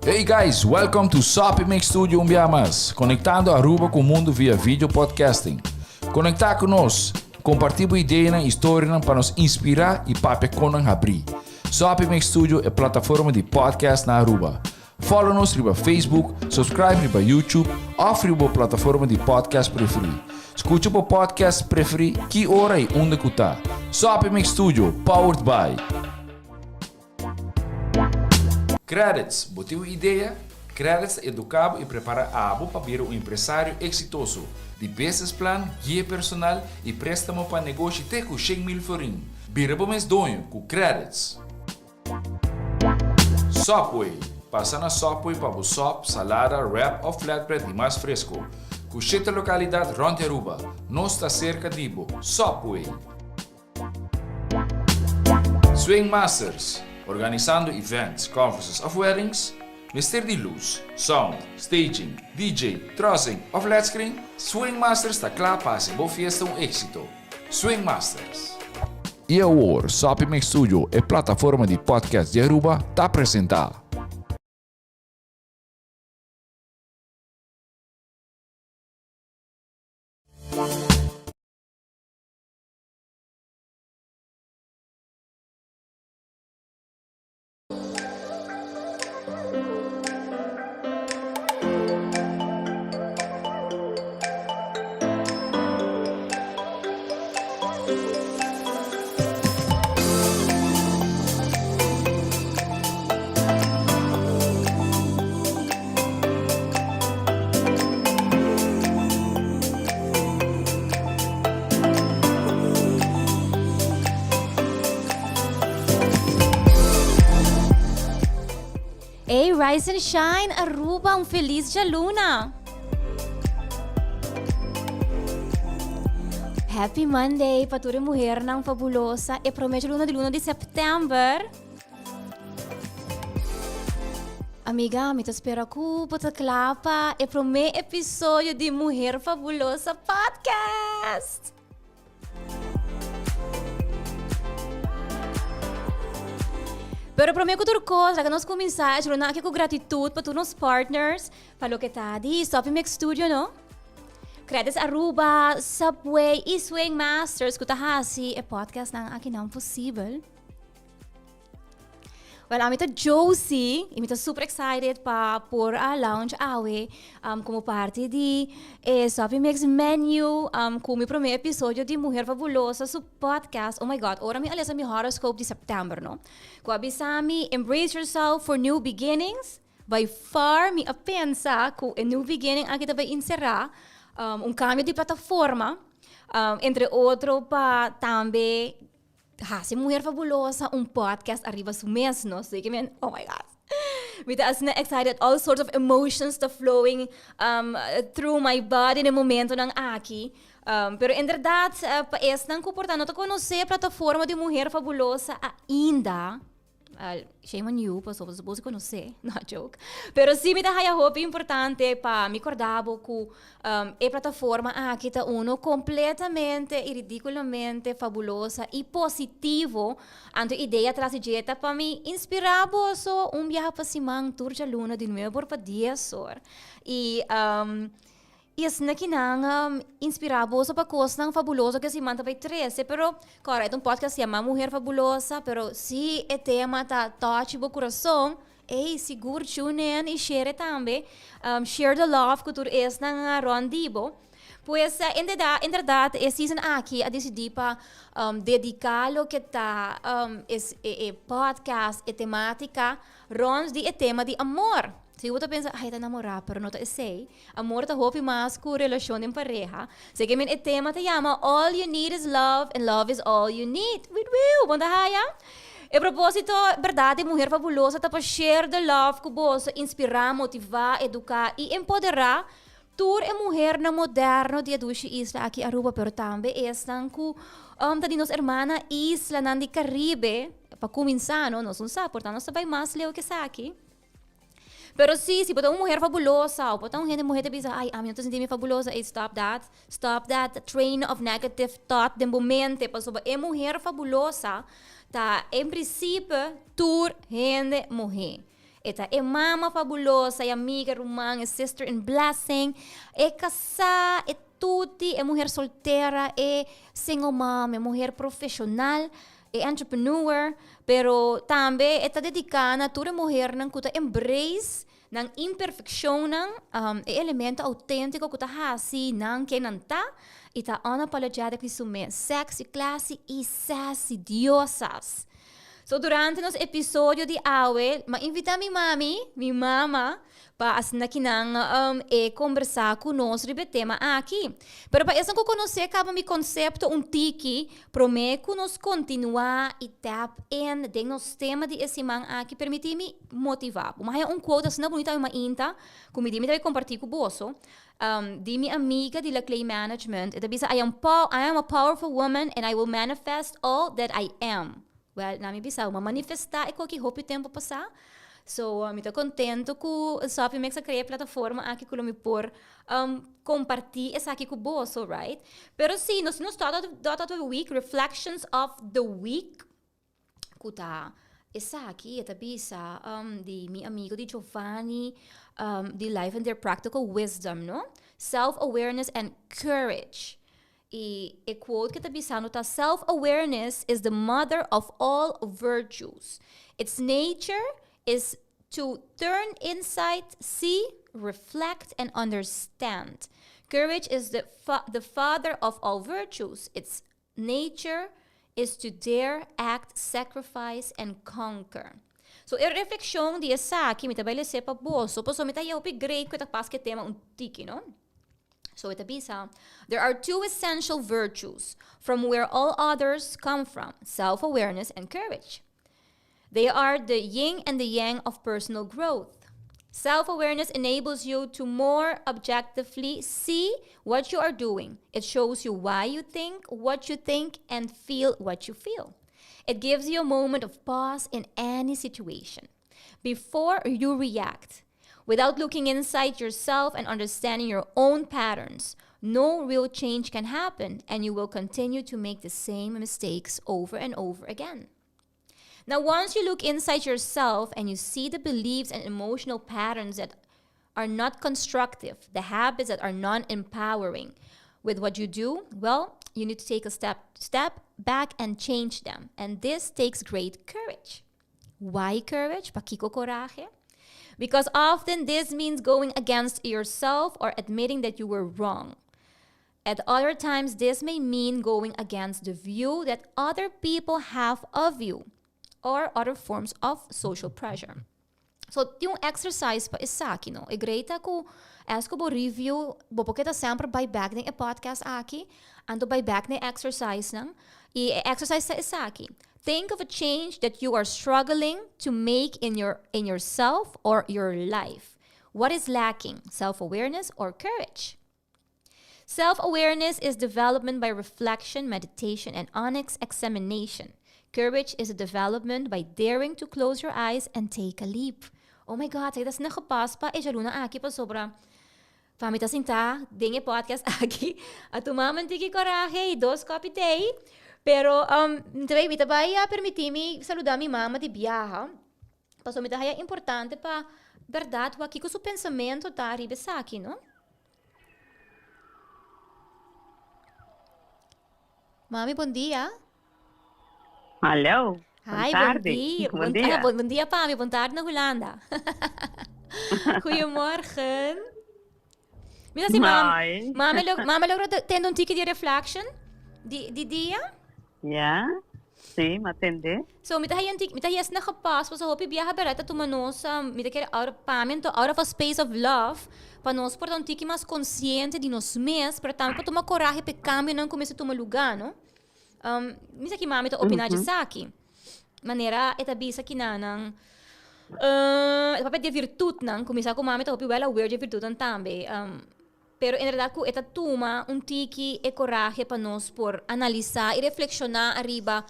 Hey guys, welcome to Sopi Make Studio Umbiamas, conectando Aruba com o mundo via vídeo podcasting. Conectar conosco, compartilhar ideias e histórias para nos inspirar e para nos abrir. Sopi Make Studio é plataforma de podcast na Aruba. Follow-nos no Facebook, subscribe no YouTube ou na plataforma de podcast preferida. Escute o podcast preferido que hora e onde está. Sopi Make Studio, powered by Credits, botou ideia? Credits educava e prepara a abo para vir um empresário exitoso. De business plan, guia personal e préstamo para negócio até com 100 mil florim. Vira para mês donho com Credits. Subway, passa na Subway para o sop, salada, wrap ou flatbread e mais fresco. Com 7 localidades rond Aruba, nós está cerca de Subway. Swing Masters, organizando events, conferences of weddings, mister de luz, sound, staging, DJ, trussing of flat screen, Swing Masters está claro para ser boa fiesta éxito. Swing Masters. E agora, Sopi Make Studio é plataforma de podcast de Aruba, está apresentar. Hey, Rise and Shine, Aruba, feliz dia luna! Happy Monday, pature Muher Fabulosa, e promete luna de setembro. Amiga, me espera ku bota clapa e promete episódio de Muher Fabulosa podcast. Pero prometo outra coisa, que nós começamos aqui com gratitude para todos os partners, para o que está de Sopi Make Studio, não? Credits Aruba, Subway e Swing Masters, que está assim, é podcast não aqui não possível. Well, I'm Joasy, e estou super excited para pôr a lounge awe como parte de Sopi Make Menu, como o primeiro episódio de Muher Fabulosa, seu podcast. Oh my God, ora me aliás a minha horoscope de setembro, não? Com a bisami, embrace yourself for new beginnings. By far, me pensa que a new beginning aqui vai encerrar cambio de plataforma, entre outro para também se Muher Fabulosa, podcast arriba su mês, no? So you can, oh my God. Me as na excited, all sorts of emotions that flowing through my body no momento ng aqui. Pero em verdade, paes nang comportando to conhecer a plataforma de Muher Fabulosa ainda. Shame on you, pois você pode conhecer, not joke. Pero sim, me dá a hope importante para me acordar que a plataforma aqui está completamente e ridiculamente fabulosa e positivo. Anto ideia traz dieta para me inspirar boso viaje para Simang tour de luna de novo para 10 horas. E is na kinang inspirado sa pagkos ng fabuloso kasi manta by 13. Pero, cara, itong podcast se chama Muher Fabulosa, pero si e tema ta touch bo coração, siguro tune in e share também. Share the love que tu és ng rondibo. Pues, em verdade, esse season aqui, a decidi para dedicar-lo que tá podcast e temática rons de tema de amor. Se você pensa, tá namorar, pero não tá sei. Amor tá hope mais com relação em pareja. Se que o tema te chama All You Need Is Love and Love Is All You Need. Bom haya. E propósito, verdade, Muher Fabulosa tá para share the love com você, inspirar, motivar, educar e empoderar. Tur é mulher na moderno dia dushi isla aqui Aruba, pero também estão com de nos hermana isla nan di Caribe. Para começar, não são sa, portanto, nós vai mais leu que sa aqui. Pero si pode uma mulher fabulosa, ou pode uma mulher que pensa, ai, a minha não fabulosa, stop that train of negative thought de momento, para é mulher fabulosa, tá, em princípio, tur gente morrer. Ita é mama fabulosa, é amiga romã, é sister in blessing, é casada, é tudo, é mulher solteira, é single mom, é mulher profissional, é entrepreneur, pero também está dedicada a toda mulher que está embrace ng imperfection ng elemento autêntico que está assim, não que não está, e está unapologetically sume, sexy, classy e sassy, diosas. So, durante nos episódio de Awe, ma-invita mi mama, para as nakinang conversar conosco sobre o tema aqui. Pero para isso, eu conhecer cada mi conceito tiki, prometo nos continuar e tap in de nos tema de esse man aqui, permitir-me motivar. Mas é quote, assim, na bonita, uma inta, como me deve compartilhar com o bolso, de minha amiga de la Clay Management, ita bisa, I am a powerful woman and I will manifest all that I am. Well, nami bisa, manifestar é qualquer hope tempo passar. So, eu estou contente com o Sopimex a criar plataforma aqui que eu me por compartilhar essa aqui com o bolso, right? Pero sim, nós start of the week, reflections of the week, kuta essa aqui, essa bisa de meu amigo de Giovanni, de Life and Their Practical Wisdom, no? Self-awareness and courage. E quote que está bisando tá, self-awareness is the mother of all virtues. Its nature is to turn inside, see, reflect, and understand. Courage is the father of all virtues. Its nature is to dare, act, sacrifice, and conquer. So, a refleksyon di esa aqui, mita baile sepa boso, po so mita yaopi great ko pas que tema tiki, no? So, ita bisa, there are two essential virtues from where all others come from, self-awareness and courage. They are the yin and the yang of personal growth. Self-awareness enables you to more objectively see what you are doing. It shows you why you think, what you think, and feel what you feel. It gives you a moment of pause in any situation before you react. Without looking inside yourself and understanding your own patterns, no real change can happen, and you will continue to make the same mistakes over and over again. Now, once you look inside yourself and you see the beliefs and emotional patterns that are not constructive, the habits that are non-empowering with what you do, well, you need to take a step back and change them. And this takes great courage. Why courage? Pakiko coraje? Because often this means going against yourself or admitting that you were wrong. At other times, this may mean going against the view that other people have of you, or other forms of social pressure. So, yung exercise pa isa aqui, no? E greita ko, ask ko bo review, bo po kita sempre by back ng podcast aqui, ando by back ng exercise nang, i-exercise sa isa aqui. Think of a change that you are struggling to make in yourself or your life. What is lacking? Self-awareness or courage? Self-awareness is development by reflection, meditation, and honest examination. Courage is a development by daring to close your eyes and take a leap. Oh my God, say das nakapas pa, jaluna aki pa sobra. Pamita sinta, dinge podcast aki. At umaman tiki korahe, 2 coffee day. Pero, mita ba permitimi saludar mi mama de biyaha. Paso mita haya importante pa, verdade, o aqui com o pensamento tá arriba aqui, no? Mami, bom dia. Hallo. Hi, tarde. bom dia. Bom dia. Bom dia, Pami. Bom tarde na Holanda. Goedemorgen. Mira si Hi. mama logra tendo tiki de reflection di dia? Ja, sim, atende. So, mita hayas nakapas, so hopi biyaha berata tumanos, mita kere out of a space of love, panos por tão tiki mas consciente de nos mes, para tampa tuma coraje pe cambio não começa tuma lugar, no? Misa ki mami to opinar sa aqui. Maneira eta bisa ki nanang papel de virtude nang kumisa ko mami to opi wala weird de virtude tambe. Pero en verdad ko eta tuma tiki e coraje pa nos por analisar e reflexionar arriba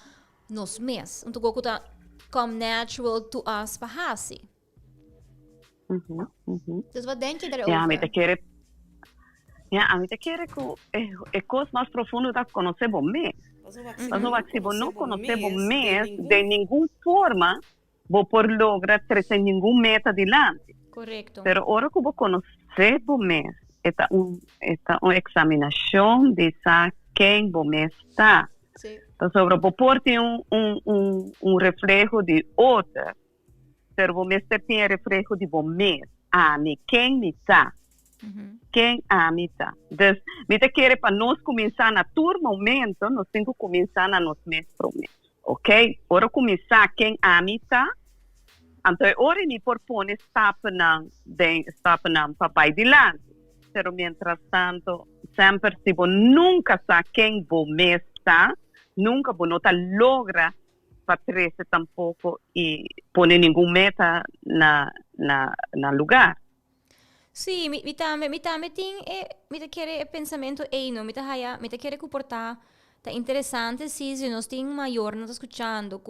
nos mes. Unto go kuta come natural to us pa hasi. Dus wat denk je daarover? Ja, a mim te quer que coisa mais profunda da conhecemos mês. Mas não conhecemos mês de nenhuma forma vou por lograr trazer nenhum meta adiante. Correcto. Pero ahora que vou conhecer o mês, esta uma examinação de saber quem o mês está. Sí. Então, sobre o por tem reflejo de outra, pero o mês tem reflejo de o mês. Quem me está? Quem me está? Então, me quer para nós começar na turma momento, nós temos que começar na nosso mês pro mês. Ok? Ora começar quem me está. Então, ora me propõe stappa para vai dilante. Pero mientras tanto, sempre se você nunca sabe quem você está, nunca você não logra para trazer tampouco e pôr nenhum meta na lugar. Sí, mi quiere pensamento no, mi quiere comportar, está interesante si nos tiene mayor, nos está escuchando,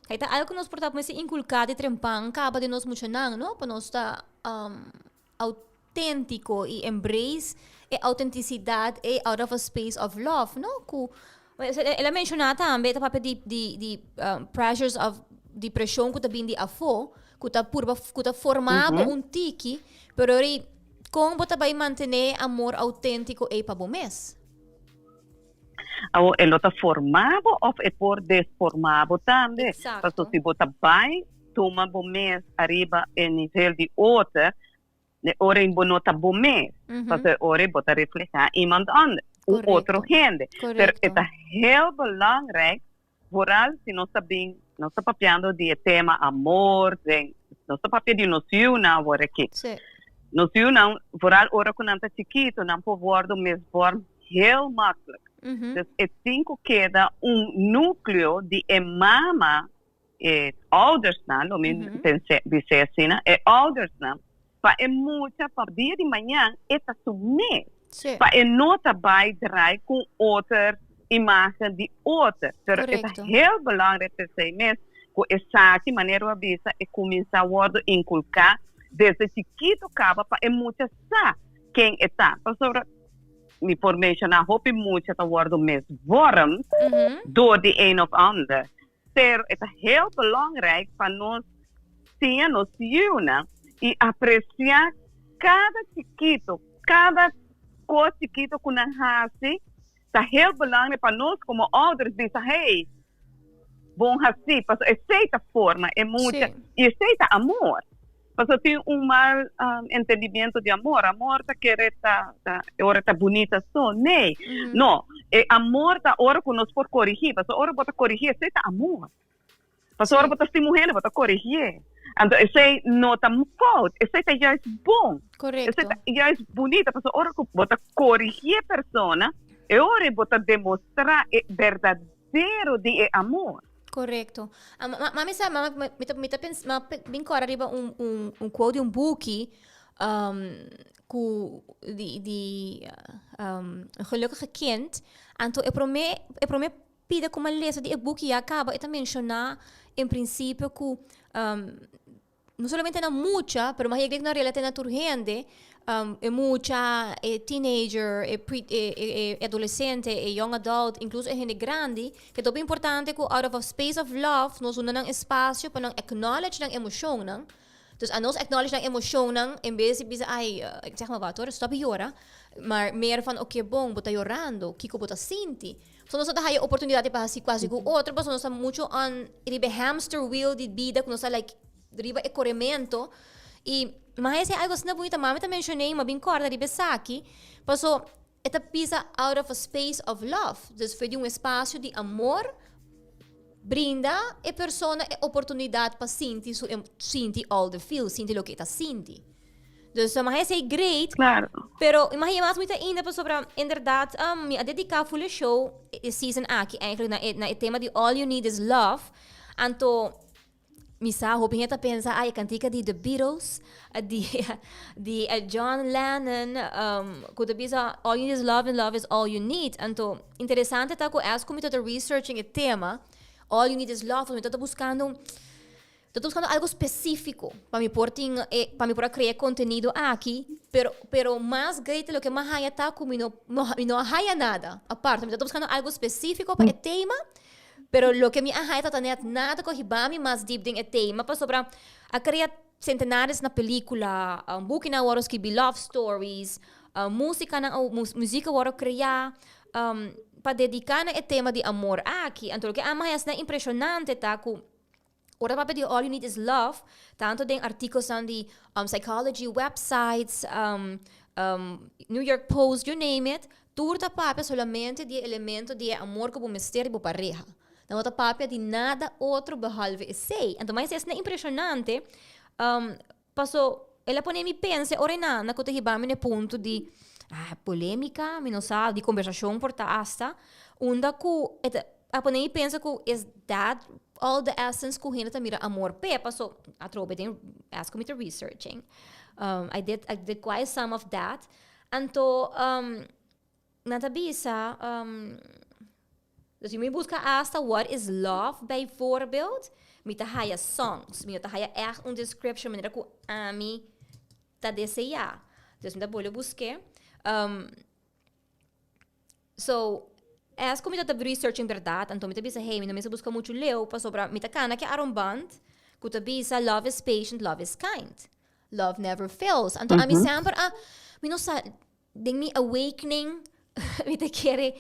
hay algo que nos porta como ese inculcado y trempan, acaba de nos mucho ¿no? Para nos estar auténtico y embrace autenticidad out of a space of love, ¿no? Ela mencionava também a parte de pressures of depressão que também de afo, que tá formado tiki, pero como você vai manter amor autêntico para o mês? Ele está formado ou é por desformado também. Porque se você vai tomar o mês arriba em nível de outra, ora em boa nota bom mês. Porque ora você refletir iemand anders. Correcto. Outro gente. Correcto. Pero é heel belangrijk, vooral se nós estamos papiando de tema amor, nós estamos papiando de noção agora aqui. Sim. Noção, vooral ora quando a gente chiquito, não pode worden mesmo forma heel makkelijk. Dus het cinco queda núcleo de mama, ouders, não me dizer assim, ouders, para muita, para dia de manhã, é assumir. Para não trabalhar com outra imagem de outra. Pero é heel belangrijk para você mesmo, que essa maneira avisa é começar a inculcar desde chiquito acaba para muita saber quem está. Para me por mencionar, hoop muito a worden misvormd door de een of ander. Pero é heel belangrijk para nós ter noção e apreciar cada chiquito, cada coisa chiquito que nós fazemos. É heel belangrijk para nós como ouders dizer, hey, bom assim, porque essa forma é muito, e essa amor. Porque tem mau entendimento de amor. Amor está querendo, agora está bonita só. Não. Amor está hora que nós por corrigir. Porque hora para corrigir, isso é amor. Porque hora para estimulando, para corrigir. Então, isso não está falta. Isso já é bom. Correto. Isso já é bonita. Porque hora que você corrigir a pessoa, é hora que você demonstrar o verdadeiro de amor. Correcto. Mami sabe, me agora arriba quote de boek gelukkige kind. Então eu prometo pide como lezer de boek já acaba e também mencionar em princípio que não somente na mucha, pero mais na realidade na turgente mucha teenager, adolescente, young adult, incluso gente grande, que é bem importante que out of a space of love, nós unamos espaço para acknowledge ng emoção, não? Então, a nós acknowledge ng emoção, não, em vez de dizer, zeg maar wat hoor, stop chora, maar meer van, okay, bom, bota chorando, kiko bota sinti. So, nós temos a oportunidade para assim quase com outro, mas nós estamos muito on the hamster wheel de vida, que nós like, deriva e corremento, e mas é algo assim bonito, mami também mencionei, mas bem corda de Besaki, passou esta pisa out of a space of love, então foi de espaço de amor, brinda a pessoa a oportunidade para sentir all the feels, sentir o que está sentindo. Então, mas é great, claro. Pero imagina mais muito ainda para sobre, inderdaad, me dedicar full show, season aqui, eigenlijk na tema de All You Need Is Love, então misa, hoping het pensa, a cantica de The Beatles, de John Lennon, kuda bisa, all you need is love and love is all you need. Então, interessante tá que as como tô researching o tema, all you need is love, eu tô buscando algo específico para me por criar conteúdo aqui, pero mais great lo que mais haya tá como não haya nada. Aparte, eu tô buscando algo específico para o tema. Pero lo que me ahai tatanet nada ko hibami mas deep ding e tema pa sobra a criar centenares na película, book na waros que be love stories, música na música waro criar para dedicar na e tema de amor aqui. Então que ama é impressionante tá com ora papi de All You Need Is Love, tanto den artigos são de psychology websites, New York Post, you name it, turta papi solamente de elemento de amor como mistério bo pareja. Não outra papi de nada outro behalve esse. Então mas é impressionante. Passou, ela põe me pensa, ora na que eu hibame no ponto de polêmica, me não sabe, de conversação por hasta, onde que a põe me pensa que is that all the essence que ainda mira amor pe passou a trobe tem ask me to researching. I did quite some of that. Então na tabisa dus je busca hasta what is love bijvoorbeeld. Me ta haya songs, me ta haya echt een description, maneira que a mim ta desejar. Dus me ta bolho busque. So, as como me ta research em verdade, então me ta bisa, hey, me não me busca muito leu, pa sobra, me ta cana que aromband, que ta bisa, love is patient, love is kind. Love never fails. Então, a mim sempre, me não sa, ding me awakening, me ta quere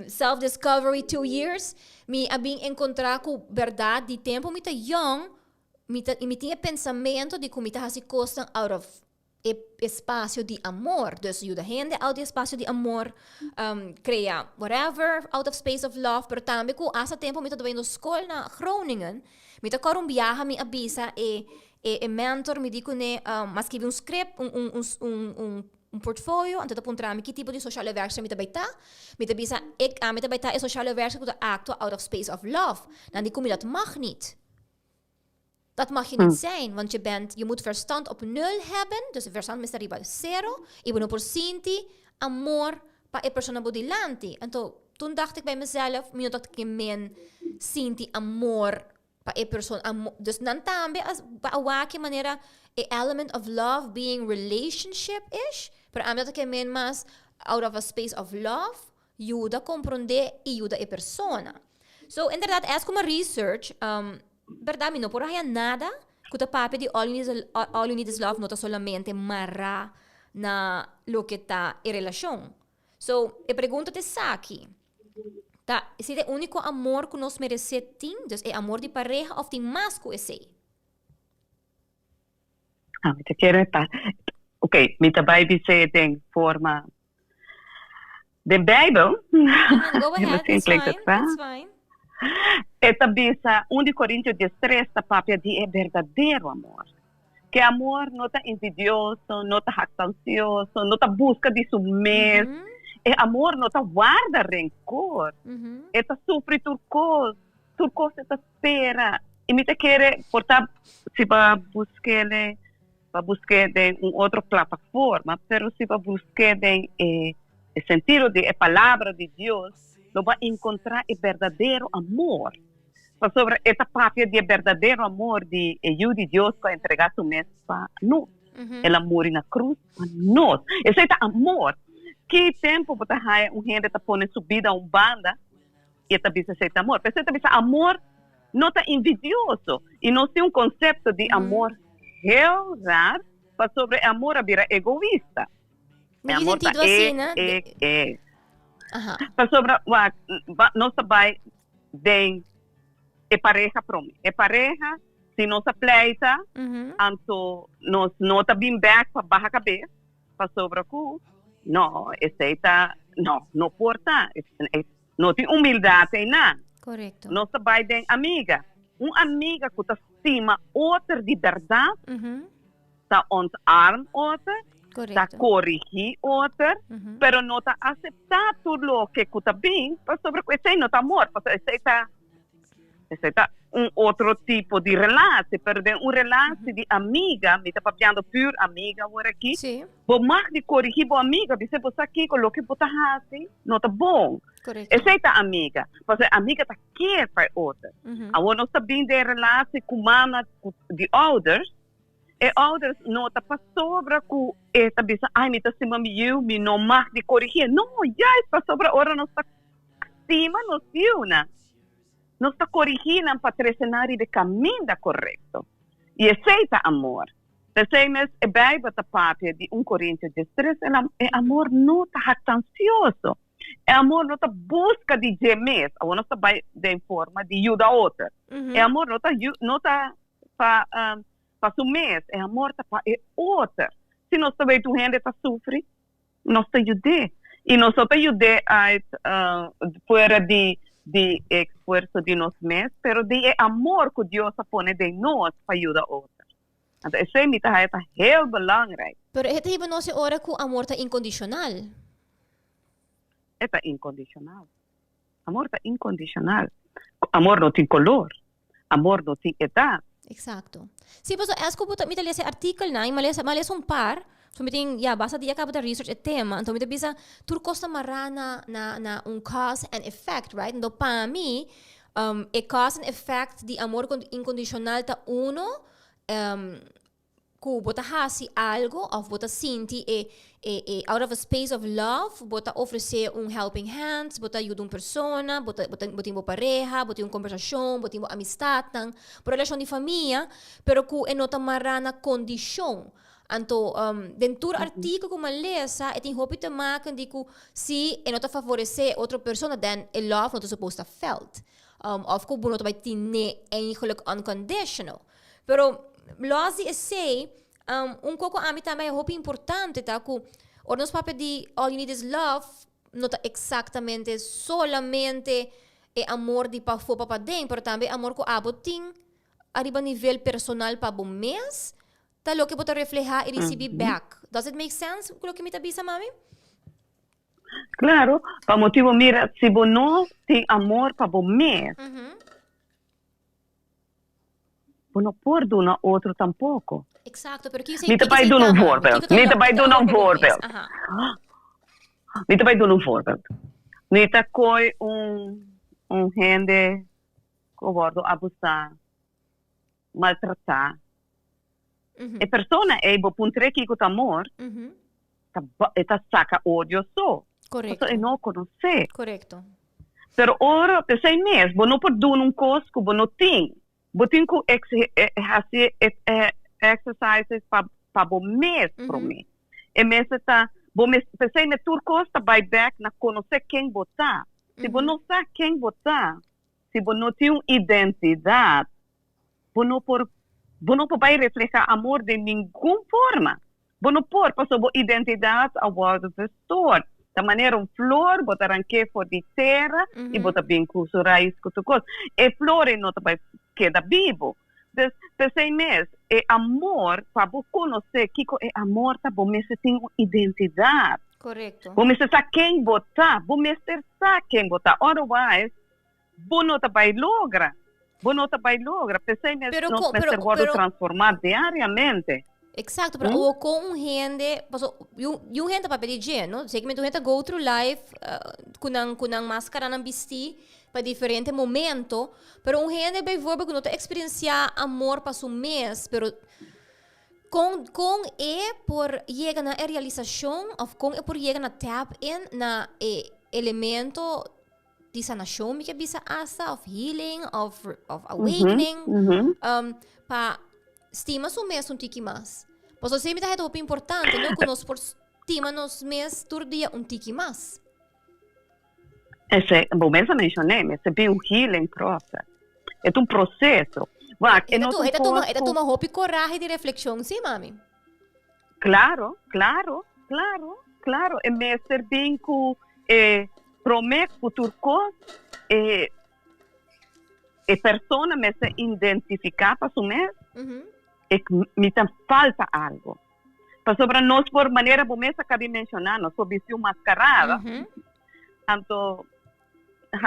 self-discovery 2 years, me abing encontrar com verdade de tempo, me ta young, me tinha pensamento de como me ta se costa out of espaço de amor. Dus ajuda gente out de espaço de amor, cria whatever out of space of love, pero também com essa tempo me ta doendo escola na Groningen, me ta cor viaja, me avisa e mentor me dico ne, mas que um script, um portfólio, então apontar me que tipo de social werker me tabaita, me tabisa ik me tabaita é social werker que acto out of space of love. Dan die kom je dat mag niet. Dat mag je niet zijn, want je moet verstand op 0 hebben, dus verstand is arriba 0, e 1% amor pa e persona bodilante. En toen dacht ik bij mezelf, me dat ik men sinti amor pa e persona amor. Dus dan tambe as baawaki manera a element of love being relationship-ish, pero a mí que men mas out of a space of love, ayuda a comprender y ayuda a persona. So, en verdad, es como research, verdad, mi no por ahí nada, que te pape de all you need is love, no te solamente marra na lo que está en relación. So, e pregúntate Saki, tá, esse é o único amor que nós merecemos, dus é amor de pareja ou de mais que esse? Te quiero estar. Ok, mi tabai dice de forma de Bible. Go ahead, it's fine. Esta bisa 1 Coríntios 13 está papia de é verdadeiro amor. Que amor não está invidioso, não está jactancioso, não está busca de si mesmo. É amor não está guarda rencor. Está sofre turcos está espera. E me te quer portar se vai buscar de outra plataforma, pero se vai buscar de o sentido de a palavra de Deus, não vai encontrar o verdadeiro amor. Sobre esta papia de verdadeiro amor de eu de Deus para entregar tu mesmo para nós. Ele morre na cruz para nós. Esse é amor. Que tempo você vai gente tá pondo subida a banda e tá bisa esse amor. Mas esse amor não está envidioso e não tem conceito de amor real para sobre amor a vira egoísta. Me sentido assim, né? Para sobre nós vai de pareja para mim. É pareja, se nós pleita, então nós não tá bem back para barra cabeça, para sobre o não, esse não porta, não tem humildade em nada. Correto. Nós vai de amiga. Uma amiga que estima outra de verdade, está ontarm outra, está corrigir outra, pero não está aceitar tudo o que está bem, sobre esse não está amor, esse está outro tipo de relação, pero de relação de amiga, me está papiando pure amiga agora aqui, vou mais de corrigir a amiga, você aqui com o que você faz, não está bom. Essa é a amiga, porque a amiga está quer para outra. Agora nós sabemos de relação com mana de others, e others não está para sobre com esta bisa, ai me está cima me não mais de corrigir, não, já está sobre hora nós está cima nós viu na. nós está corrigindo para trecionar de caminho correto. E aceita amor. Pensei, mas é bem para a papia de 1 Coríntios 13, é amor não está jactancioso. É amor não está busca de gemer. Não está de forma de ajudar outra. É amor não está para sumir. É amor para outra. Se nós também tu gente está sofrendo, nós te ajudamos. E nós te ajudamos fora de esforço de nós mesmos, mas de amor que Deus põe de nós para ajudar outra. Então, isso é muito belangrijk. Pero ito iba no si ora ku amor ta incondicional. É incondicional. Amor é incondicional. Amor não tem color. Amor não tem idade. Exacto. Sí, pues es como me esse artikel na, males par. So meting basta dia acaba da research et tema. Então me bisa tur costa marana na cause and effect, right? Então para mim, cause and effect de amor incondicional ta uno ku bota hasi algo of bota sinti out of a space of love bota oferecer helping hands bota ajuda persona bota pareja bota conversação bota amistad nang relação de família pero ku nota marana condição anto dentro artigo como lesa é tem hopi te maken di ku si nota favorecer outra persona then a love not supposed to felt of ku bunot by tine eigenlijk unconditional pero Losi say, coco a mim também é roupa importante, tá? Que o nosso papel de all you need is love, não tá exatamente solamente amor de para fora para dentro, mas também amor que abotim arriba nível personal para bom mês, tá? Lo que pode reflejar e receber back. Does it make sense? O que me tá bisa, mami? Claro, para motivo mira, se você não tem amor para bom mês, não pode dar outro tampouco. Exato, porque isso Niet erbij doen een voorbeeld. Niet erbij doen een voorbeeld. Niet erbij doen een voorbeeld. Niet dat koi gente que wordt abusar, maltratar. E persona é bo puntre que com amor, tá saca ódio só. Correto. Isso é não conhecer. Correto. Pero ora, pensei mesmo, não pode dar um coisa que não tem. Botin ku exercises para bom mês para mim. E mês tá bom mês pensei na turco está by back na conhecer quem botar. Se você não sabe quem botar, se você não tem uma identidade, você não pode refletir amor de nenhuma forma. Você não pode passar a identidade ao outro gestor. Da maneira flor, botar anche for de terra e botar bem com o raiz com tudo coisa. E flor não vai queda vivo. Então, pensei mesmo, é amor para você conhecer que é amor, tá bom, você tem uma identidade. Correto. Você sabe quem botar, você sabe quem botar. Otherwise, você não vai lograr. Você não vai lograr. Pensei mesmo, nós precisamos transformar diariamente. Exacto, pero o con gente, yung gente pa pedir, no? Segmento gente go through life kunang máscara ng bisti para diferente momento, pero gente by verbo que não te experienciar amor para su mês, pero com por llegar na realização of com por llegar na tap in na elemento de sanação, me que bisa asa of healing, of awakening, pa estima su mês tiki mais. Pois você me dá é importante, não? Que nós por estima nos mês todo dia tiki mais. Esse, bom, mesmo mencionei, mas é bem healing process. É processo. É uma roupa coragem de reflexão, sim, mami? Claro. É me ser bem que promete futuro coisa, persona me se identificar para su mês. É que me falta algo. Para sobre nós, por maneira, como essa acabei mencionando, sobre o mascarada, então,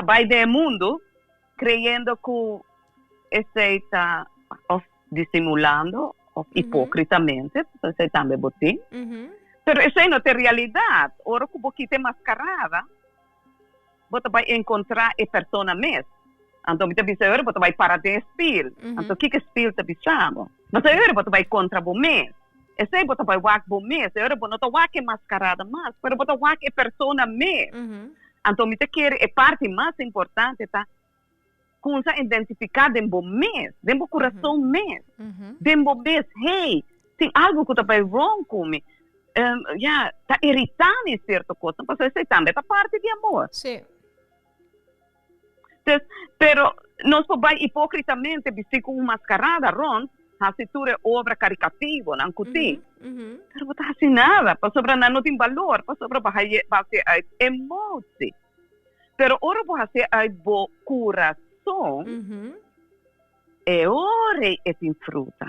vai do mundo, crendo que esse está dissimulando, hipocritamente, esse também botim. Mas isso não é realidade. Ora, que você tem mascarada, você vai encontrar a pessoa mesmo. Então, você vai parar de espelho. Então, o que é espelho te pensamos? Mas você vai contra o mês. Esse aí você vai wak o mês. Você não vai wak mascarada mais, mas você wak a pessoa mesmo. Então, me quer a parte mais importante tá começar a identificar dentro mês, dentro do coração mês, dentro mês, hey, tem algo que está bem wrong comigo. Está irritando em certa coisa, mas isso também é parte de amor. Sim. Pero nós podemos hipocritamente vestir com uma mascarada, Ron, a cintura obra caricativa, não cuti. Pero não está assim nada, para sobre não tem valor, para sobre para ser emoção. Pero ora para ser o coração, é ora é tem fruta.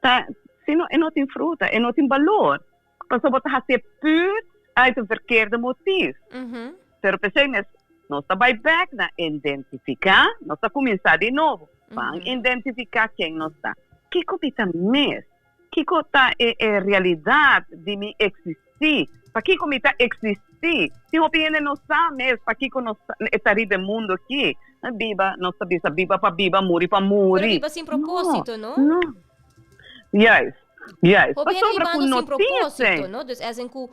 Tá? Se não tem fruta, não tem valor. Para sobre para ser puro, uit een verkeerde motief. Pero pensei nós está vai back na identificar, nós está começar de novo. Para identificar quem nós está. Que comita mesmo? Que está é realidade de me existir? Para que comita existir? Se o opinião não está mesmo, para que nós está no mundo aqui? Biba, nós sabemos, biba para biba, muri para muri. Pero biba sem propósito, não? Não. Yes. Yes. O opinião biba não sem propósito, não? Dus as in ku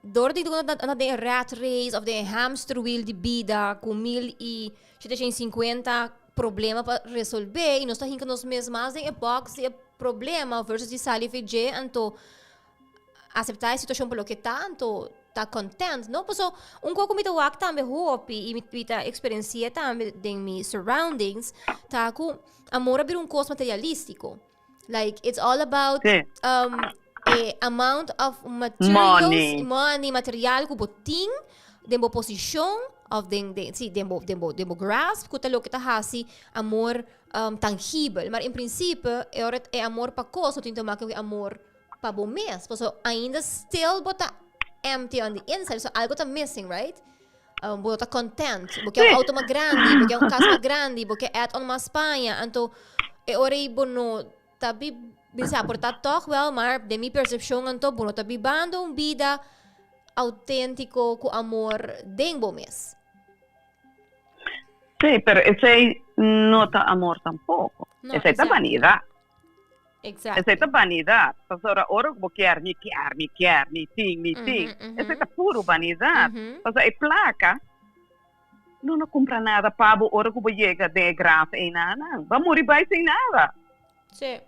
door die na de rat race of de hamsterwheel de vida com 1750 problema para resolver e nós estamos nos mesmos em box de problema versus de salir e anto aceitar a situação pelo que tanto tá content, não? Porque um pouco me toa também hope e me experiência também de mi surroundings tá com amor abrir coisa materialístico, like it's all about a amount of materials, money material que botin, dembo posição of dembo grasp, que talo que tá hasi amor tangível, mas em princípio é amor para coisa, tem que tomar que amor para bom mês, porque ainda still bota empty on the inside, so algo tá missing, right? Bota content, porque é um auto mais grande, porque é um casa mais grande, porque é on uma Espanha, então é hora e bono tabi bisa portar toch wel, maar de mi percepção anto bono tabi bando vida autêntico com amor dengo mês. Sí, pero ese no está amor tampoco. No, ese está vanidad. Exacto. Ese está vanidad. Pues ahora como quer, me, ting. Ese está puro vanidad. Pues hay placa, no compra nada, pavo, ahora como llega de graf e nada. Va a morir sem nada. Sí.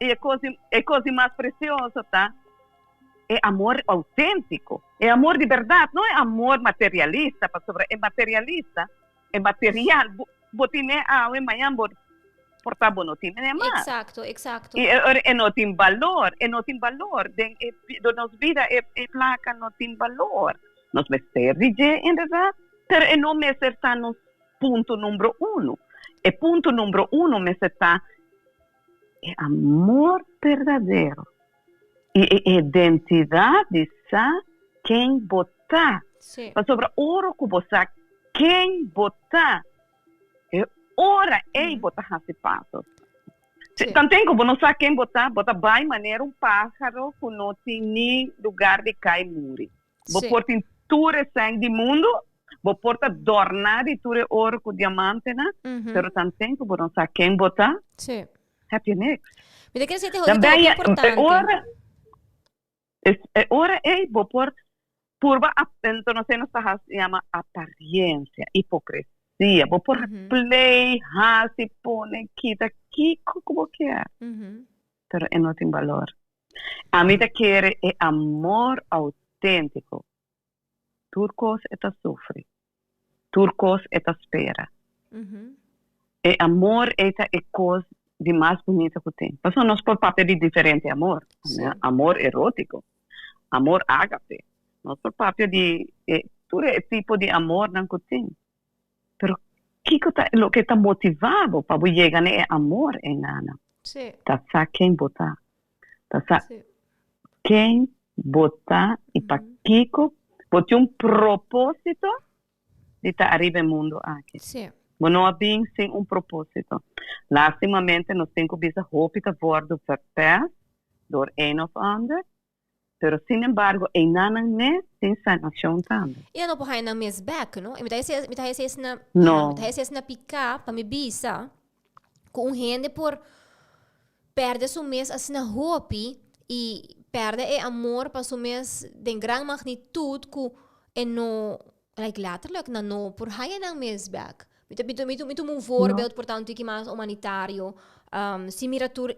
E a coisa mais preciosa, tá? É amor autêntico. É amor de verdade. Não é amor materialista, pastor. É materialista. É material. Botine amanhã portar bonotine é mais. Exato. E não tem valor. Nos vida é placa não tem valor. Nós me serve de em verdade, mas não me está no ponto número 1. E ponto número 1 me está é amor verdadeiro. E identidade de quem botar. Mas sobre ouro que você quem botar. É hora botar esse passo. Também como não sabe quem botar vai maneira pássaro que não tem nem lugar de cair muri. Vou pôr tintura sangue do mundo, vou pôr adornar de tudo ouro com diamante, né? Mas também como não sabe quem botar. Happy next. Me quer dizer também é importante. Ora vou pôr purba, então não sei se chama aparência, hipocrisia. Vou pôr play, se põe, quita, como que é. Pero não tem valor. A mim quer é amor autêntico. Turcos eta sofre. Turcos eta espera. E amor eta é coisa de mais bonita que tem. Mas nós por papel de diferente amor. Né? Amor erótico. Amor ágape. Nós por papel de todo tipo de amor não que tem. Pero o que está motivado para chegar é amor em nada. Tá quem botar. Tá quem botar e para Kiko botar propósito de estar arriba no mundo aqui. Mas não há bem sem propósito. Lastimamente, nós temos que roupa worden verpest door een of ander. Pero, sin embargo, em nada nem tem sanação também. E não pode na mes back, não? Me tá na picar para me bisa com gente por perde su mes assim na roupa e perde amor para su mes de grande magnitude que no like letterlijk, no, por haya ng misback. Mito mong voorbeeld, portanto, que mais humanitário. Si miratur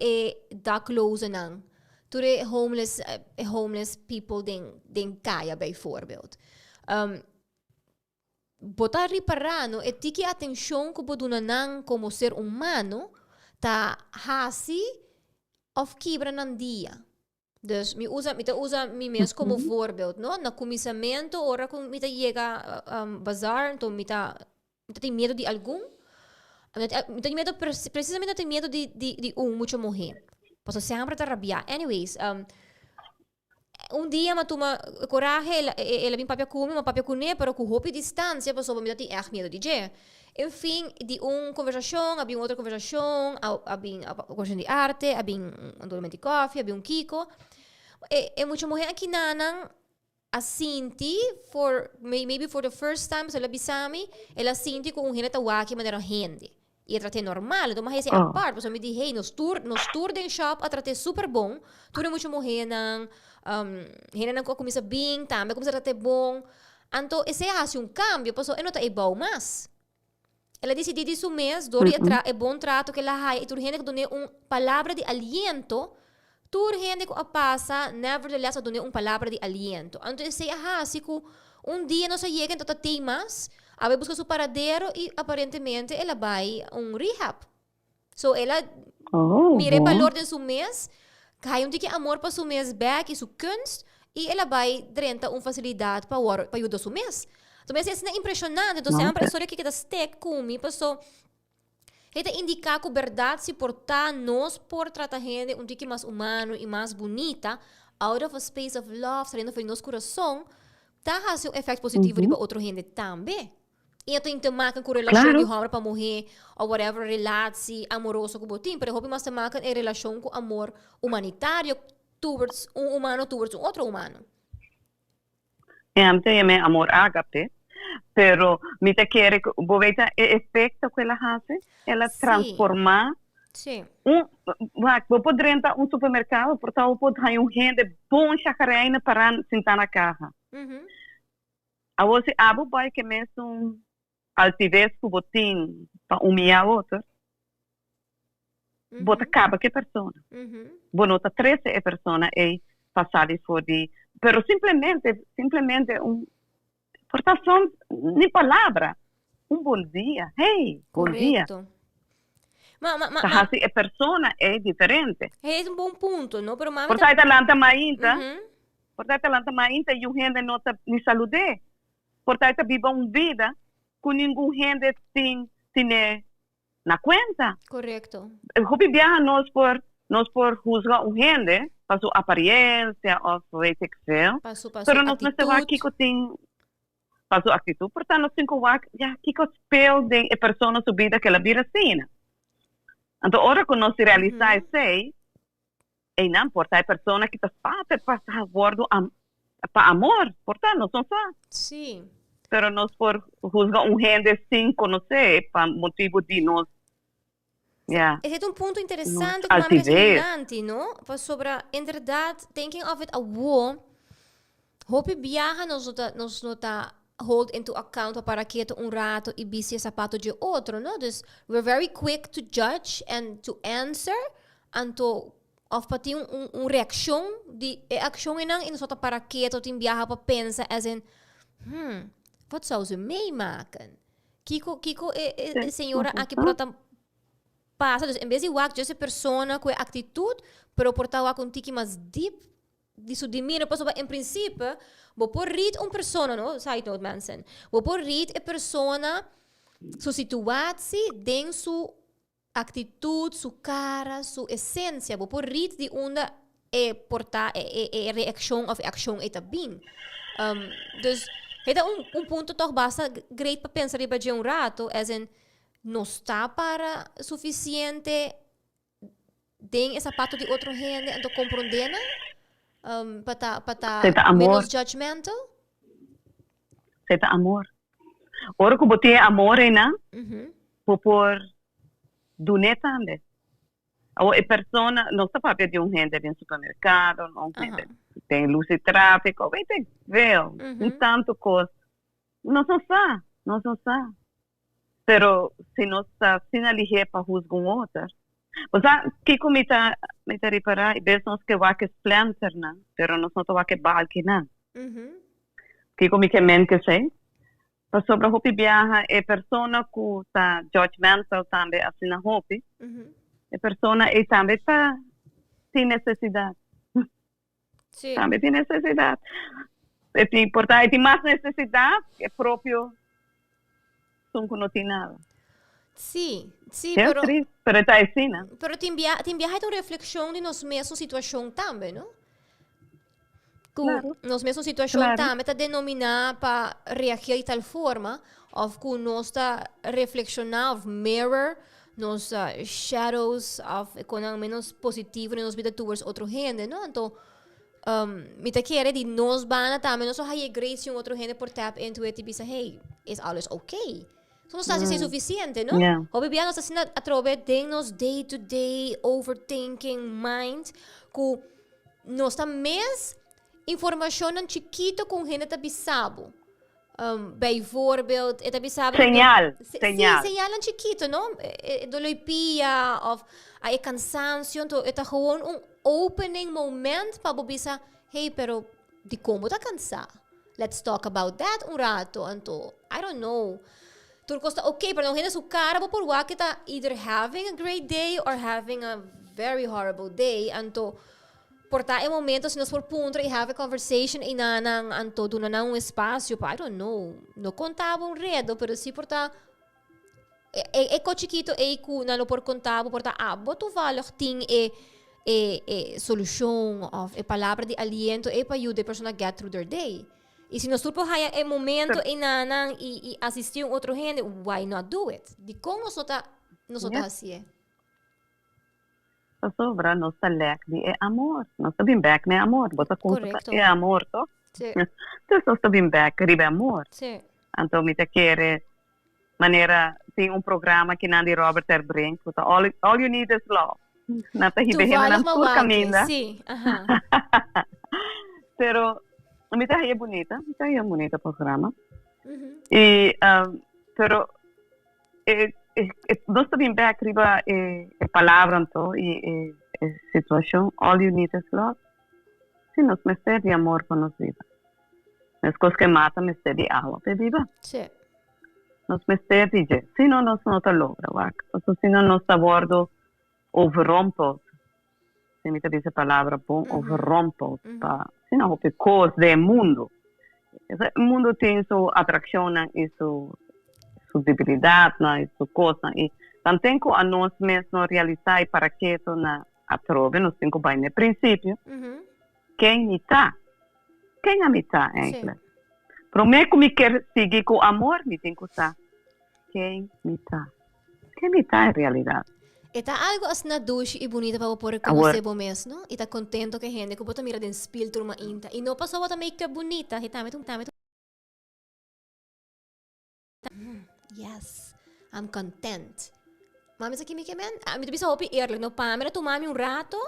dakloze nang. Ture homeless people den kaya, bijvoorbeeld. Botar riparano e tiki atenção que boduna nang como ser humano ta hasi of kibra nan dia. Dus mita usa mi mes como voorbeeld, no? Na comissamento, ora kung mita llega bazar, então mita tem medo de algum. Mita tem medo, precisamente tem medo de muito morrer. Posso sempre tá rabiar. Anyways, dia matuma coragem, ela vem papia comer, mas papia comer, pero com roupa e distância, pessoa me tem echt medo de je. Enfim, de conversação, havia outra conversação, havia a conversação de arte, havia de coffee, havia kiko. E muito morrer aqui nanang asinti maybe for the first time sa labisami, ela sinti kung hina tawaki maneira rende. E trate normal, então mas é a parte, pessoa me diz, hey, nos tour den shop, a trate super bom, tudo é muito morrer nang hina nang comisa bem, também comisa trate bom. Então, esse é cambio, pessoa, e não tá igual mais. Ela decide disso mês, dori é bom trato que ela hai, e tu hina que done palavra de aliento. Tur gente que passa, nevertheless, a donar palavra de aliento. Então, esse assim que dia nós chegamos a temas, a vai buscar seu paradeiro e aparentemente ela vai rehab. So, ela mire valor de seu mês, cai que amor para seu mês back e sua kunst, e ela vai drenta facilidade para ajudar seu mês. Então, isso é impressionante. Então, sempre a história que está stick comigo, pessoal. Ele indica que a verdade se portar nós por tratar gente tique mais humano e mais bonita, out of a space of love, saindo do nosso coração, tá fazendo efeito positivo para outra gente também. E eu tenho que marcar com relação de homem para morrer, ou whatever, relação amorosa com o botim, mas eu acho que mais marcar em relação com amor humanitário towards humano towards outro humano. É amor ágape. Pero me te quiere boveta efecto que ela hace, ela transforma vou poder entrar supermercado, portanto pode ter gente bom chacareina para sentar na carro. A você abo vai que mesmo altivez que botin para humilhar outro. Bota acaba que persona. Bonota 13 persona e passar for de, pero simplesmente portação, nem palavra. Bom dia. Hey, bom dia. Mas a persona é diferente. É bom ponto, não? Portanto, lanta mainta. Portanto, lanta mainta e o gente não te salude. Portanto, vive uma vida que nenhum gente tem na conta. Correto. Eu viaja nós por juzgar o gente, para sua aparência, ou sei que seja. Pero nós não estamos aqui que tem para sua atitude, portanto, nós temos que espelho de a pessoa sua vida que ela vira assim. Então, agora que nós realizar isso, e não importa a pessoa que está para para amor, portanto, nós somos só. Sim. Pero nós por juzgar gente sem conhecer, para motivo de nós. Esse é um ponto interessante, como é interessante, não? Sobre, em verdade, thinking of it a war, hope viaja nos nota hold into account para que rato e bisi sapato de outro, no? Dus we're very quick to judge and to answer and to of pati reaksyon di aksyon inang insota para que tin viaja pa pensa as in wat zou ze meemaken? Kiko senhora aqui porta passa, dus em vez de wak just a persona com atitude, pero porta wak tiki mais deep di su dimina, passo em princípio vou por read persona, no? Side note, mensen. Vou por read a persona, su situatie, den su atitude, su cara, su essência. Vou por read di onda porta reaction of action eta bem. Dus, é ponto toch basta great para pensar riba de rato, as in, não está para suficiente den essa pato de outro gente, então compreendendo? Para menos judgmental? Seta amor. Ora que botei amor na, por doneta ande. A persona não está para de gente de supermercado, não tem luz de tráfico, vai ter ver, tanto coisa. Não só. Pero se nós está sem aliger para juzgar um outro, o sea, que comita me te reparar e vezes nós que vai que splinter na, pero nós não vai que balki na. Que como que men que sei, para sobre a hopi viaja é persona que está judgmental também assim na hopi, é persona e também está sem necessidade. Sim. Também tem necessidade. É importante, tem mais necessidade que próprio som que não tem nada. Sim, É triste, pero está assim, né? Pero tem viaja uma reflexão de nós mesmos situação também, não? Claro. Nós mesmos situação também está denominar para reagir de tal forma, of que nós está reflexionar, of mirror, nos shadows, of com menos positivo em nos vida towards outro gente, não? Então, me te quer de nós bana também, nós só há grace um outro gente por tap into it e pensa, hey, is alles okay? So, não está assim suficiente, não? Yeah. O bebê nós está a trobe de nos day to day overthinking mind, que nós está mais informação chiquito com gente tá bisabo. Bijvoorbeeld, het bisabo. Señal. Señal chiquito, não? Doloipia of a cansancio, então é gewoon opening moment para bobisa, hey, pero di como tá cansar? Let's talk about that un rato, anto. I don't know. Turcos tá okay, pero não rende su cara por que tá either having a great day or having a very horrible day, anto. Portar em momentos se nós for punto e have a conversation e nanang anto do nanang espaço para I don't know, não contava redo, pero se portar é chiquito e ku na lo por contava portar boto valor ting solução of palavra de aliento e para ajudar a pessoa get through their day. E se nós turpo haya é momento e nanang e assistir outro gente, why not do it? De como nós tá assim. Sobra nossa leque é amor. Nós estamos back né amor. Você conta é amor, to? Sim. Então nós estamos back riba amor. Sim. Então me te quer maneira tem programa que Nandi Robert brinca, all you need is love. Nata hibe na sua caminho. Sim. Pero me te é bonita programa. E pero nós estamos back riba palavra então e situação all you need is love. Se nós mestre de amor para nós vida. As coisas que matam mestre de água para viva. Sim. Nós mestre de se não nós não tá logra, vaca. Então se não nós tá bordo overrompeld. Se me diz a palavra bom overrompeld para se não o coisa do mundo. O mundo tem sua atração e sua debilidade, sua coisa e também que a nós mesmos realizar para que isso na atrove, nós temos que vai no princípio. Quem me tá? Quem a me tá, ainda? Para mim, como quer seguir com amor, me tem que estar. Quem me tá? Quem me tá em realidade? Está algo assim na ducha e bonita para poder conhecer o mesmo, não? E está contento que a gente que pode mirar den filtro uma inta e não passou a make bonita, yes, I'm content. Mami sa kimi kemen, mi to bisa hopi eerlijk, no pa, mera tomami un rato,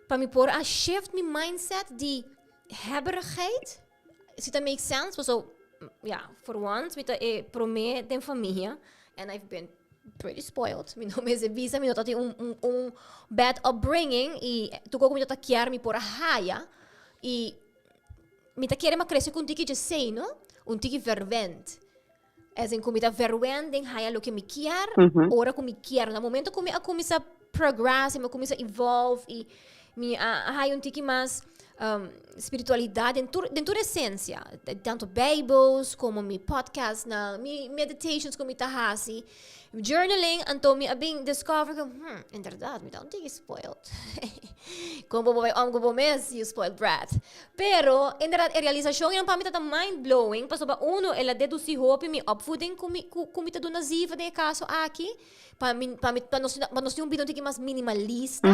para me pôr a shift mi mindset de hebberigheid. Se that makes sense, so yeah, for once, mi ta prome den família, and I've been pretty spoiled. Mi no me se visa, mi no tati un bad upbringing, e tu ko mi ta kiar mi pôr a haya, e mi ta kiar ma cresce com tiki de sei, no? Un tiki fervent. As in, comida verwen ding haya lo que me quer, ora que me quer. No momento que eu começo a progress, eu começo a evolve e me haya um tiki mais espiritualidade dentro da essência, tanto Bibles como mi podcast na mi meditations como ita hasi, journaling anto mi abing discover que em verdade me dá um tiki spoiled. Como vai go mes you spoiled brat. Pero en verdade a realização é para mim tá mind blowing, para sobre uno ela deduzir hope mi opvoeding como do naziva de caso aqui, para nós ter um bidon tiki mais minimalista,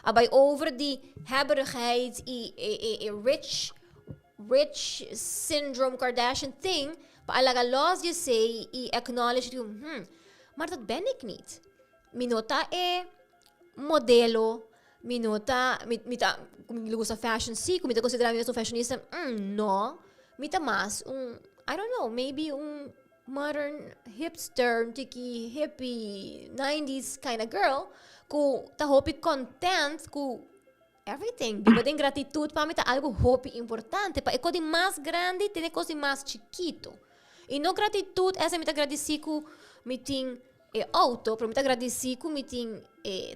abai over die hebberigheid e rich syndrome Kardashian thing, para alaga los je say e acknowledge que maar dat ben ik niet. Minota modelo, minota, como gusta fashion, sim, como considerar mesmo fashionista, no, mita mais I don't know, maybe modern hipster, tiki, hippie, 90s kind of girl, ku ta hopi content, ku everything. Viva de gratitude para mim tá algo hopi importante. Pa eko de mais grande, tem coisa de mais chiquito. E no gratitude, essa me tá agradeci ku me tem auto, para me tá agradeci ku me tem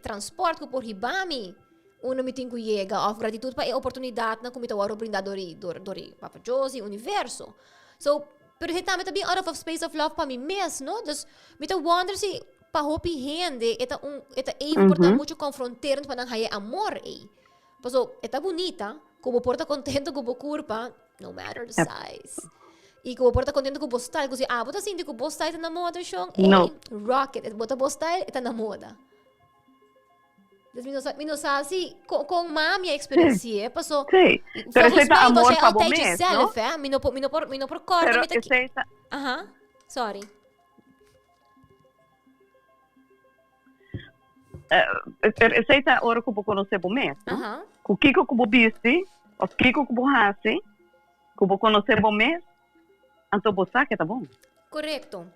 transporte ku por hibami. Uno me tem que chega, of gratitude para a oportunidade na comida waro brindar dori Papa Joasy, universo. So, pero hitame também out of space of love para mim mesmo, no? Dus, me tá wonder se pa hopi hende, eta importante muito confrontar para não haver amor aí. So, eta bonita, como porta contento com o curpa, no matter the size. E como porta contento com o style, kasi bota assim, com o style tá na moda, shong, rocket, bota o style, tá na moda. Minusasi com mami a experiência, passou. Sim. Pero aceita amor para o mês, self, Mino por corda, pero aceita. Sorry. Aceita ora que eu conhecer o mês, o que eu viste, o que eu hasi, que eu conhecer o mês, então você que tá bom. Correto.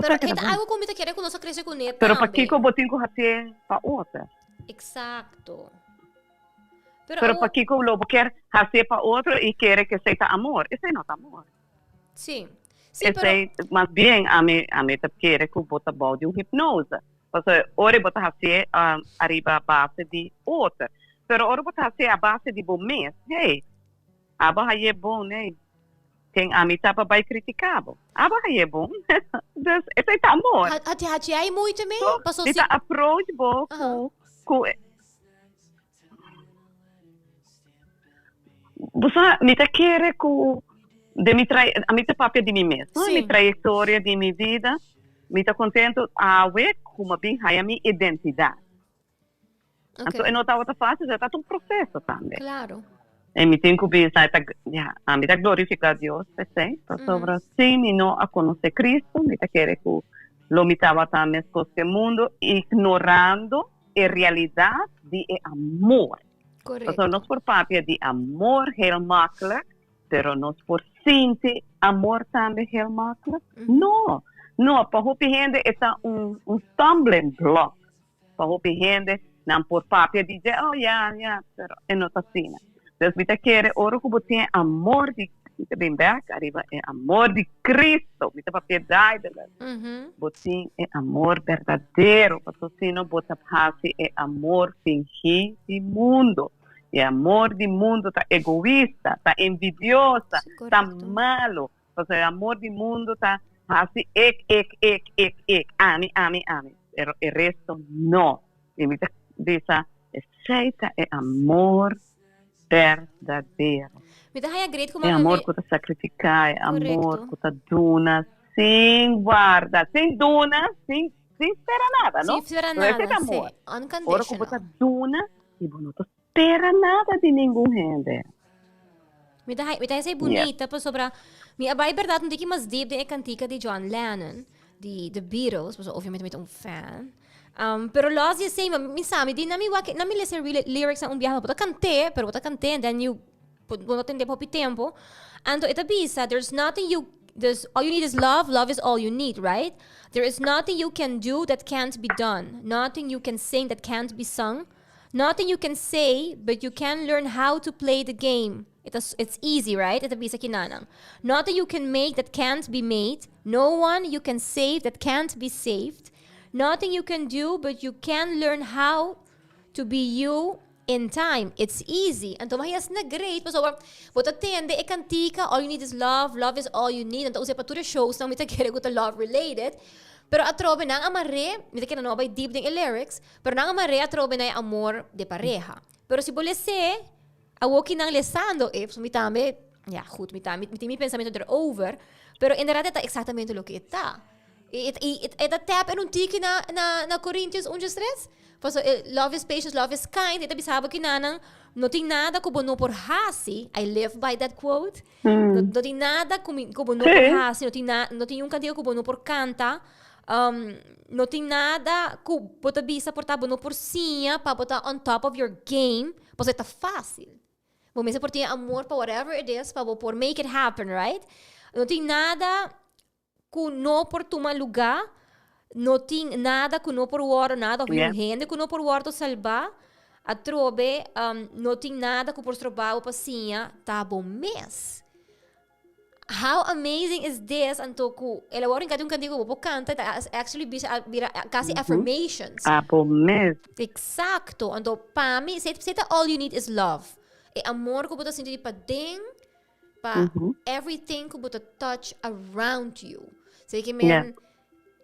Pero é algo como te quer que nós crescer com neta. Pero para que eu botinho com hacer para outra. Exacto. Pero para que eu lobo quer hacer para outro e quer que seja amor, isso não é amor. Sim. Esse mas bem a mim te quer que eu bota balde hipnose. Porque ora bota hacer arriba a base de outra. Pero ora bota hacer a base de bom mês. Hey, aba é bom, né? Tem a mim tapa vai criticável. Aba é bom. Dus esse é amor. Hati aí muito também. Passou assim. Esse approach bom com você me te quer com de me trai a mim te papel de mim mesmo. A minha trajetória de minha vida. Me está contento a ver como bem a minha identidade. Então, eu não estava fácil, já está um processo também. Claro. E me tenho que pensar, a mim está glorificar Deus, pensei, sobre sim, me não a conhecer Cristo, me está querer que lo me estava também com o mundo, ignorando a realidade de amor. Correto. Então, nós por papel de amor, heel makkelijk, pero nós por sentir amor também, heel makkelijk, não. No, para o gente é stumbling block. Para o gente não por papel dizer, pero é não assim. Então, você quer ora que você tem amor de bem back, arriba é amor de Cristo. Você papel dizer, você é amor verdadeiro. Porque se não você passa é amor fingido de mundo. É amor de mundo tá egoísta, tá envidiosa, tá malo. Porque amor de mundo tá assim, ame. Pero el resto no. Y me dice, aceita é amor verdadeiro. Me dá a great como é amor que te sacrificar, é amor que te duna, sem guarda, sem duna, sem esperar nada, não? Sem esperar nada, é amor. Unconditional. Ora que você duna, e não te espera nada de nenhum gente. Me dá essa bonita, para sobre me a verdade não tem que mais deep de cantica de John Lennon, de The Beatles, porque obviamente eu fan. Pero los you say, me sabe, di na mi listen lyrics ang umbiyahe, pero cante, and then you no tende po tempo. Anto ita bisa, all you need is love is all you need, right? There is nothing you can do that can't be done. Nothing you can sing that can't be sung. Nothing you can say, but you can learn how to play the game. It's easy, right? Ito bisa kinanang. Nothing you can make that can't be made. No one you can save that can't be saved. Nothing you can do, but you can learn how to be you in time. It's easy. Anto mahiyas na great. So, but atende, cantica, all you need is love is all you need. Anto usay patura shows na mita kere guta love related. Pero atrobe nang amare, mita kena no by deep ding lyrics, pero nang amare atrobe na amor de pareja. Pero si bolese, awoki nang lesando, sumitame, goed, mitami pensamento erover, pero in realidad está exactamente lo que está. Ita tap en un tiki na Corinthians 1:3. Pues love is patience, love is kind. Ita bisaba kinanang no ting nada kubo no por hasi. I live by that quote. No ting nada kubo no por hasi. No ting yung cantigo kubo no por canta. No ting nada kubo bisa portabo no por sinha pa bota on top of your game. Pues ita fácil. Momento por tinha amor para whatever it is, para por make it happen, right? Não tem nada que não por tomar lugar, não tem nada que não por guardo nada, ou gente que não por guardo salvar, a trobe, não tem nada que por trabalho passinha, tá bom mês. How amazing is this? Anto ku elaboran kadung kandigo po canta actually bira kasi affirmations. Bom mês. Exacto. Anto pami, say all you need is love. E amor ko buta sinto pa ding pa everything ko buta touch around you. Say que men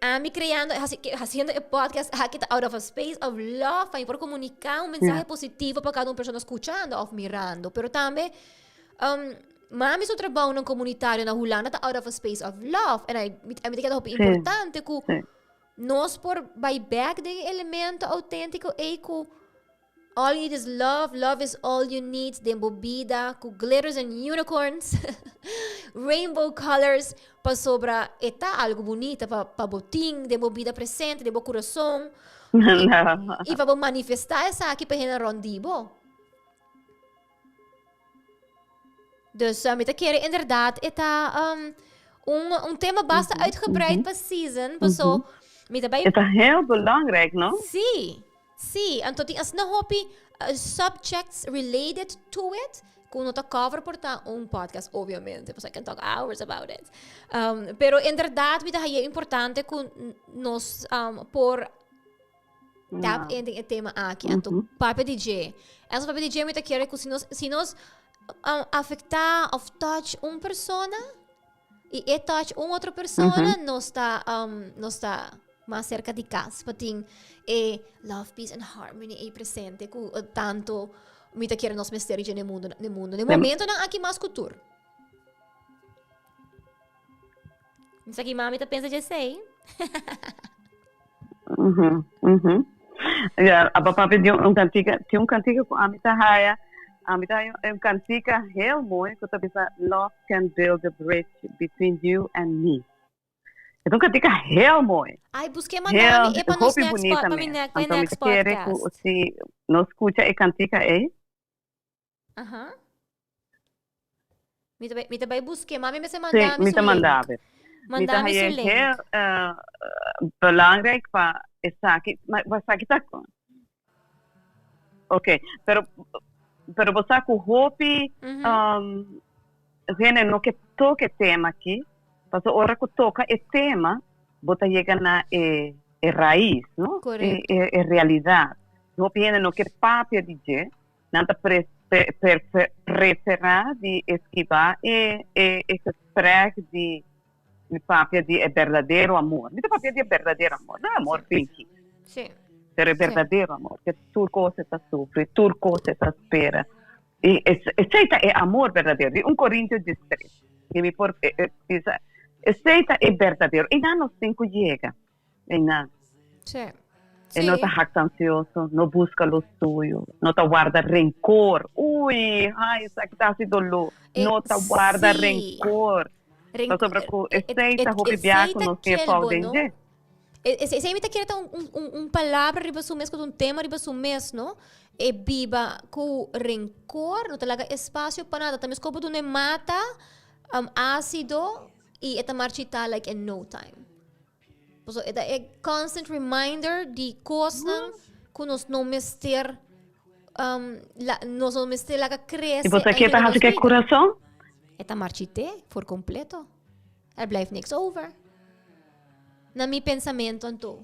ami creando haciendo el podcast kita out of a space of love para por comunicar un mensaje positivo para cada una persona escuchando o mirando. Pero también mami su trabajo ng komunitaryo na hulana ta out of a space of love. And I think que é importante que nós por buyback de elemento autêntico e que all you need is love. Love is all you need. De embobida, com glitters and unicorns. Rainbow colors. Pa sobra, eta algo bonita. Pa boting, de embobida presente, de bo coração. E pa manifestar essa aqui pa rondibo. Dus met keren inderdaad, een thema basta uitgebreid per season. So, het is heel belangrijk, no? Sí. En tot die als na hobby subjects related to it, kun nota cover por un podcast, obviamente, pues I can talk hours about it. Pero inderdaad, met je importante kun nos por tap in het thema aqui. En to papi DJ. En so papi DJ met keren kun si nos afectar of touch uma persona e touch uma outra persona não está mais cerca de casa para ter love, peace and harmony e presente com tanto mita quer nos mistérios no mundo no momento não aqui mais cultura isso aqui mami tá pensa de sei a papai pediu um cantiga com a mita raia. Een cantica heel mooi, que bisa love can build a bridge between you and me. É um cantica heel mooi. Ai, busquei mandar e para nos next podcast. Se não escuta e cantica aí. Me também busquei, mami me se mandar. Sim, me te mandava. Mandar me link. Heel belangrijk para essa aqui, mas aqui tá. Ok, pero você com hopi gente não que toque tema aqui, mas a hora que toca o tema, você chega na raiz, não? É realidade. Hopi gente não que papia DJ, não tá preferar de esquivar esse sprek de papia de verdadeiro amor. Não é papia de verdadeiro amor, não é amor pinky. Sim. Pero é verdadeiro amor, que tudo coisa está sofre, tudo coisa está espera. E aceita é amor verdadeiro. De 1 Coríntios 13. Que me por aceita é verdadeiro. E não tem que chega. E não. Sim. E não está jactancioso, não busca o suyo, não está guarda rencor. Ui, ai, isso aqui está sendo dolor. Não está guarda rencor. Não sobre aceita o biaco no que pode dizer. Se imita querer palavra riba su mes, com tema riba su mes, no? E biba com rencor, não talaga espaço para nada. Também como tu ne mata ácido e eta marchita like in no time. So eta é constant reminder de coisas que nós não mester nós não mester laga cresce. E você quer para que coração? Eta marchite por completo. Blijft niks over. Na mi pensamento anto.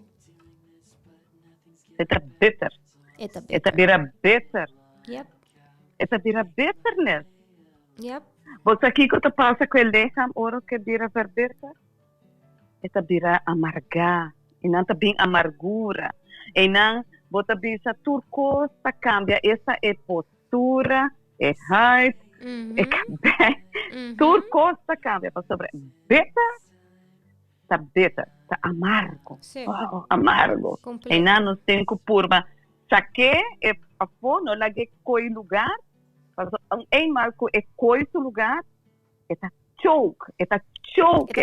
Eta bitter. Eta bira bitter. Yep. Eta bira bitterness. Yep. Você aqui que passa com ele, oro que bira verbitter. Eta bira amarga. E não tá bem amargura. E não, bota bisa turcosa cambia. Essa é postura, é height, é cabelo. Turcosa cambia. Para sobre bitter. Tá bitter. Tá amargo. Oh, amargo. E não nos tem que purba. Saque é a fono lagi coi lugar. Em marco é coi su lugar. Eta choke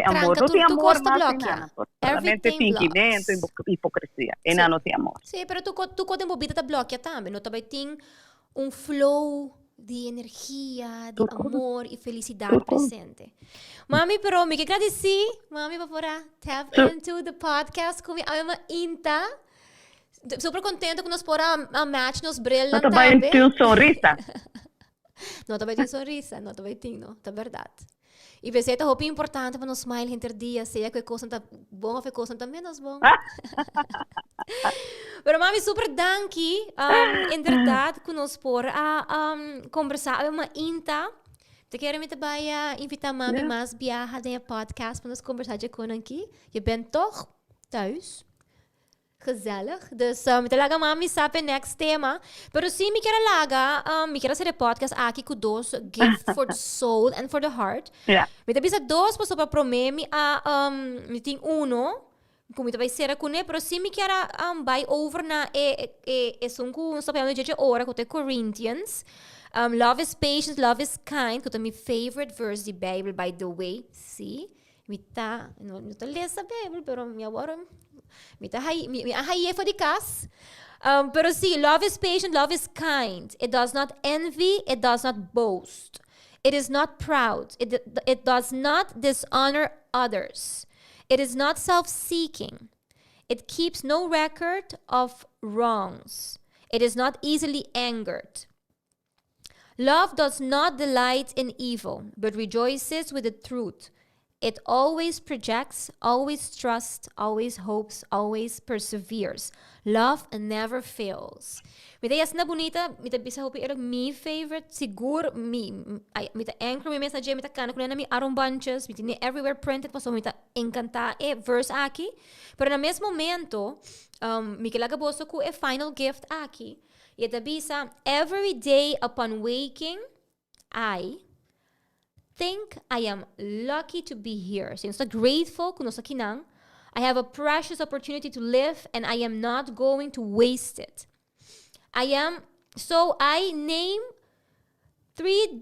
amor. Não tem amor mais nada. Solamente fingimento, hipocrisia. E não tem amor. Sim, pero tu com embobida tá bloqueia também. Não também tem flow de energia, de amor e felicidade presente. Mami, pero me agradeci, mami, para tap into the podcast com a Inta. Super contenta que nós podemos a match nos brilham. Não vai ter um sorriso. Não também tem sorriso, não também tem, não, é verdade. E você é muito importante para nos smile interdia, seja que coisa tá bom ou que coisa tá menos bom. Pero mami, super danke, em verdade, que nós por conversar uma Inta. Te quero me trabalhar, invitar mami mais viajar de podcast para nós conversar com aqui. Je bent toch thuis. Gezellig. Dus me talaga mami sabe next tema. Pero sim, me quero laga, me quero fazer podcast aqui com dois gift for the soul and for the heart. Yeah. Me tabisa dois para sobre promemi me tem como vai ser com ele, pero sim me quero vai over na sunku sabe onde je ora com Corinthians. Love is patient, love is kind. Que é meu favorite verse da Bible, by the way. See? Me tá, não tô lendo a Bible, pero me agora me ahai for the cas. Pero see, love is patient, love is kind. It does not envy, it does not boast. It is not proud. It does not dishonor others. It is not self-seeking. It keeps no record of wrongs. It is not easily angered. Love does not delight in evil, but rejoices with the truth. It always projects, always trusts, always hopes, always perseveres. Love never fails. Mita na bonita, mita bisa hopi era mi favorite, siguro mita anchor mi message, mita kana kuna na mi aron bunches, mita ni everywhere printed, paso mita encanta verse aqui. Pero na mesmo momento, mi kailaga boso ko final gift aqui. E bisa, every day upon waking, I think I am lucky to be here. So, I'm grateful kuno sa kinang. I have a precious opportunity to live and I am not going to waste it. I name 3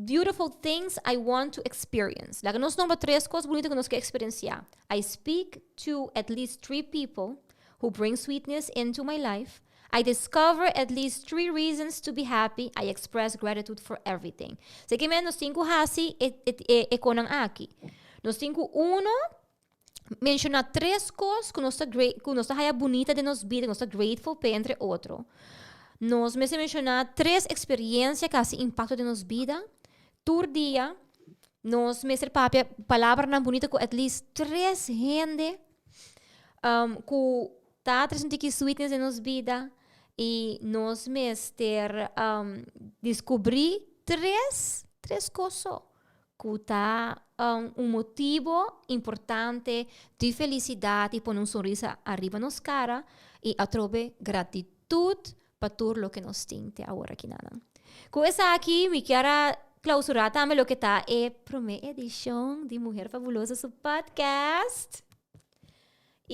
beautiful things I want to experience. Like, nos nombre 3 cosas bonitas que nos que experienciar. I speak to at least 3 people who bring sweetness into my life. I discover at least 3 reasons to be happy. I express gratitude for everything. Sé que nos 5 hasi konang aki. Nos 5 uno menciona 3 cosas que nos haya bonita de nos vida, que nos grateful pe entre outro. Nos menciona 3 experiencias que hacen impacto de nos vida. Tur dia nos menciona palavra na bonita com at least 3 gente que tá trazendo que sweetness de nos vida. E nós descobrir 3 coisas que tá motivo importante de felicidade e pôr sorriso arriba nos cara e atrobe gratitude para tudo o que nos tem agora aqui nada. Com essa aqui, me quero clausurar também o que tá primeira edição de Muher Fabulosa su podcast.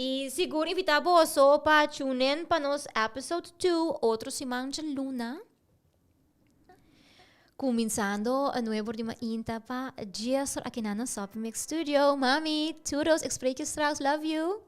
E seguro invitar você para tune in para nos episode 2, outro semana de luna. Começando a novo de uma inta para dias aqui na Shop Mix Studio. Mami, todos, explique strauss, love you.